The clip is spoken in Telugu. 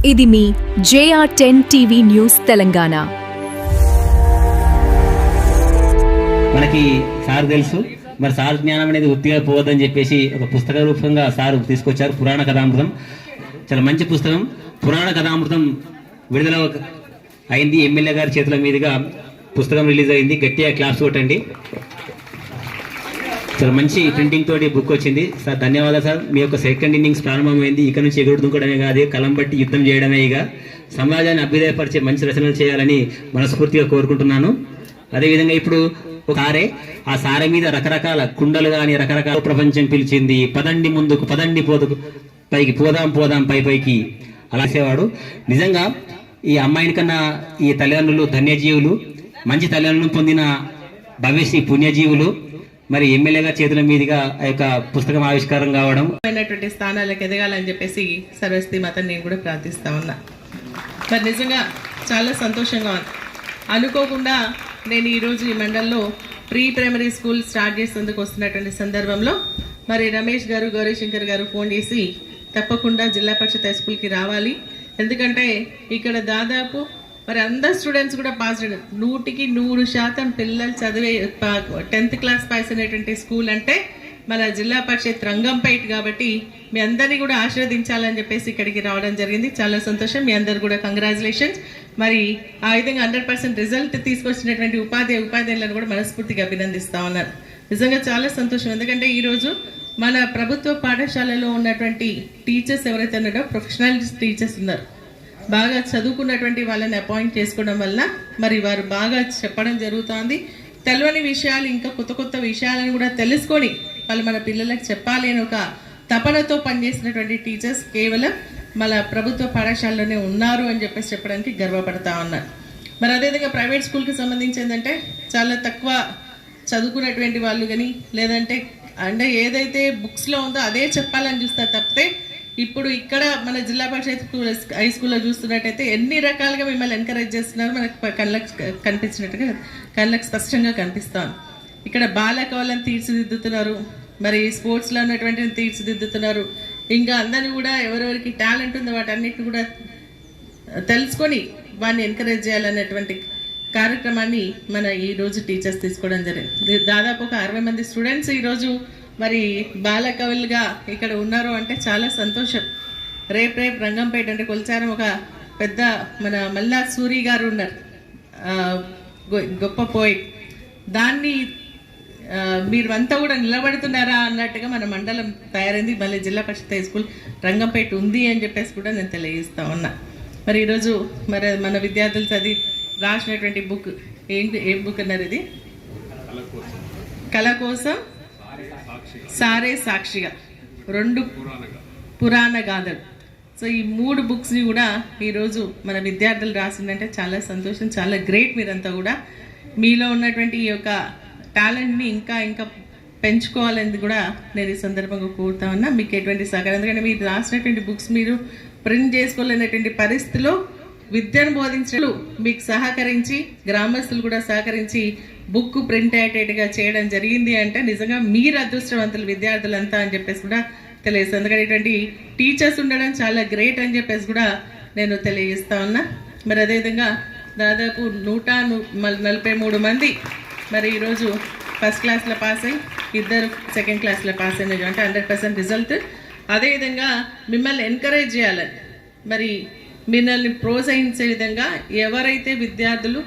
ఇది మీ JR10 టీవీ న్యూస్ తెలంగాణ. మనకి సార్ తెలుసు, మరి సార్ జ్ఞానం అనేది ఉత్తిగా పోవద్దని చెప్పేసి ఒక పుస్తక రూపంగా సార్ తీసుకొచ్చారు. పురాణ కథామృతం చాలా మంచి పుస్తకం. పురాణ కథామృతం విడుదల అయింది. ఎమ్మెల్యే గారి చేతుల మీదుగా పుస్తకం రిలీజ్ అయింది. గట్టిగా క్లాప్స్ కొట్టండి. చాలా మంచి ప్రింటింగ్ తోటి బుక్ వచ్చింది. సార్ ధన్యవాదాలు సార్. మీ యొక్క సెకండ్ ఇన్నింగ్స్ ప్రారంభమైంది. ఇక నుంచి ఎగురు దుంకడమే కాదు, కలం బట్టి యుద్ధం చేయడమే. ఇక సమాజాన్ని అభ్యుదయపరిచే మంచి రచనలు చేయాలని మనస్ఫూర్తిగా కోరుకుంటున్నాను. అదేవిధంగా ఇప్పుడు ఒక ఆ సారె మీద రకరకాల కుండలు కానీ రకరకాల ప్రపంచం పిలిచింది. పదండి ముందుకు, పదండి పోదుకు, పైకి పోదాం పోదాం పై పైకి అలాసేవాడు. నిజంగా ఈ అమ్మాయిని కన్నా ఈ తల్లిదండ్రులు ధన్యజీవులు, మంచి తల్లిదండ్రులను పొందిన భవిష్య పుణ్యజీవులు. మరి ఎమ్మెల్యేగా చేతుల మీదుగా ఆ యొక్క పుస్తకం ఆవిష్కారం కావడం, స్థానాలకు ఎదగాలని చెప్పేసి సర్వస్తి మాతని నేను కూడా ప్రార్థిస్తా ఉన్నా. మరి నిజంగా చాలా సంతోషంగా ఉంది. అనుకోకుండా నేను ఈరోజు ఈ మండలంలో ప్రీ ప్రైమరీ స్కూల్ స్టార్ట్ చేసేందుకు వస్తున్నటువంటి సందర్భంలో మరి రమేష్ గారు, గౌరీశంకర్ గారు ఫోన్ చేసి తప్పకుండా జిల్లా పరిషత్ హై స్కూల్కి రావాలి, ఎందుకంటే ఇక్కడ దాదాపు మరి అందరు స్టూడెంట్స్ కూడా పాస్ అయ్యారు. 100% పిల్లలు చదివే 10th క్లాస్ పాస్ అయినటువంటి స్కూల్ అంటే మన జిల్లా పరిషత్ రంగంపేట. కాబట్టి మీ అందరినీ కూడా ఆశీర్వదించాలని చెప్పేసి ఇక్కడికి రావడం జరిగింది. చాలా సంతోషం. మీ అందరు కూడా కంగ్రాచులేషన్స్. మరి ఆ విధంగా 100% రిజల్ట్ తీసుకొచ్చినటువంటి ఉపాధ్యాయులను కూడా మనస్ఫూర్తిగా అభినందిస్తా ఉన్నారు. నిజంగా చాలా సంతోషం. ఎందుకంటే ఈరోజు మన ప్రభుత్వ పాఠశాలలో ఉన్నటువంటి టీచర్స్ ఎవరైతే ఉన్నారో ప్రొఫెషనల్ టీచర్స్ ఉన్నారు, బాగా చదువుకున్నటువంటి వాళ్ళని అపాయింట్ చేసుకోవడం వల్ల మరి వారు బాగా చెప్పడం జరుగుతుంది. తెలియని విషయాలు, ఇంకా కొత్త కొత్త విషయాలను కూడా తెలుసుకొని వాళ్ళు మన పిల్లలకు చెప్పాలి అని ఒక తపనతో పనిచేసినటువంటి టీచర్స్ కేవలం మన ప్రభుత్వ పాఠశాలలోనే ఉన్నారు అని చెప్పేసి చెప్పడానికి గర్వపడతా ఉన్నారు. మరి అదేవిధంగా ప్రైవేట్ స్కూల్కి సంబంధించి ఏంటంటే చాలా తక్కువ చదువుకున్నటువంటి వాళ్ళు కానీ లేదంటే అంటే ఏదైతే బుక్స్లో ఉందో అదే చెప్పాలని చూస్తారు తప్పితే ఇప్పుడు ఇక్కడ మన జిల్లా పరిషత్ హై స్కూల్లో చూస్తున్నట్టయితే ఎన్ని రకాలుగా మిమ్మల్ని ఎంకరేజ్ చేస్తున్నారు మనకు కళ్ళకు కనిపించినట్టుగా కళ్ళకు స్పష్టంగా కనిపిస్తాను. ఇక్కడ బాలకవలను తీర్చిదిద్దుతున్నారు, మరి స్పోర్ట్స్లో ఉన్నటువంటి తీర్చిదిద్దుతున్నారు. ఇంకా అందరినీ కూడా ఎవరెవరికి టాలెంట్ ఉందో వాటన్నిటిని కూడా తెలుసుకొని వాడిని ఎంకరేజ్ చేయాలనేటువంటి కార్యక్రమాన్ని మన ఈరోజు టీచర్స్ తీసుకోవడం జరిగింది. దాదాపు ఒక 60 మంది స్టూడెంట్స్ ఈరోజు మరి బాలకవులుగా ఇక్కడ ఉన్నారు అంటే చాలా సంతోషం. రేపు రంగంపేట అంటే కొల్చారం ఒక పెద్ద మన మల్లా సూరి గారు ఉన్నారు, గొప్ప పోయిట్. దాన్ని మీరు అంతా కూడా నిలబడుతున్నారా అన్నట్టుగా మన మండలం తయారైంది. మళ్ళీ జిల్లా పరిషత్ హై స్కూల్ రంగంపేట ఉంది అని చెప్పేసి కూడా నేను తెలియజేస్తా ఉన్నా. మరి ఈరోజు మరి మన విద్యార్థులు చదివి రాసినటువంటి బుక్ ఏం బుక్ అన్నారు? ఇది కళ కోసం సారే సాక్షిగా 2 పురాణ గాథలు. సో ఈ 3 బుక్స్ని కూడా ఈరోజు మన విద్యార్థులు రాసిందంటే చాలా సంతోషం, చాలా గ్రేట్. మీరంతా కూడా మీలో ఉన్నటువంటి ఈ యొక్క టాలెంట్ని ఇంకా ఇంకా పెంచుకోవాలని కూడా నేను ఈ సందర్భంగా కోరుతా ఉన్నా. మీకు ఎటువంటి సహకారం, ఎందుకంటే మీరు రాసినటువంటి బుక్స్ మీరు ప్రింట్ చేసుకోలేనటువంటి పరిస్థితిలో విద్యను బోధించడం మీకు సహకరించి గ్రామస్తులు కూడా సహకరించి బుక్ ప్రింట్ అయ్యేటట్టుగా చేయడం జరిగింది అంటే నిజంగా మీరు అదృష్టవంతులు విద్యార్థులంతా అని చెప్పేసి కూడా తెలియజేస్తాను. ఎందుకంటే ఇటువంటి టీచర్స్ ఉండడం చాలా గ్రేట్ అని చెప్పేసి కూడా నేను తెలియజేస్తా ఉన్నా. మరి అదేవిధంగా దాదాపు 143 మంది మరి ఈరోజు ఫస్ట్ క్లాస్లో పాస్ అయ్యి 2 సెకండ్ క్లాస్లో పాస్ అయిన అంటే 100% రిజల్ట్. అదేవిధంగా మిమ్మల్ని ఎంకరేజ్ చేయాలని, మరి మిమ్మల్ని ప్రోత్సహించే విధంగా ఎవరైతే విద్యార్థులు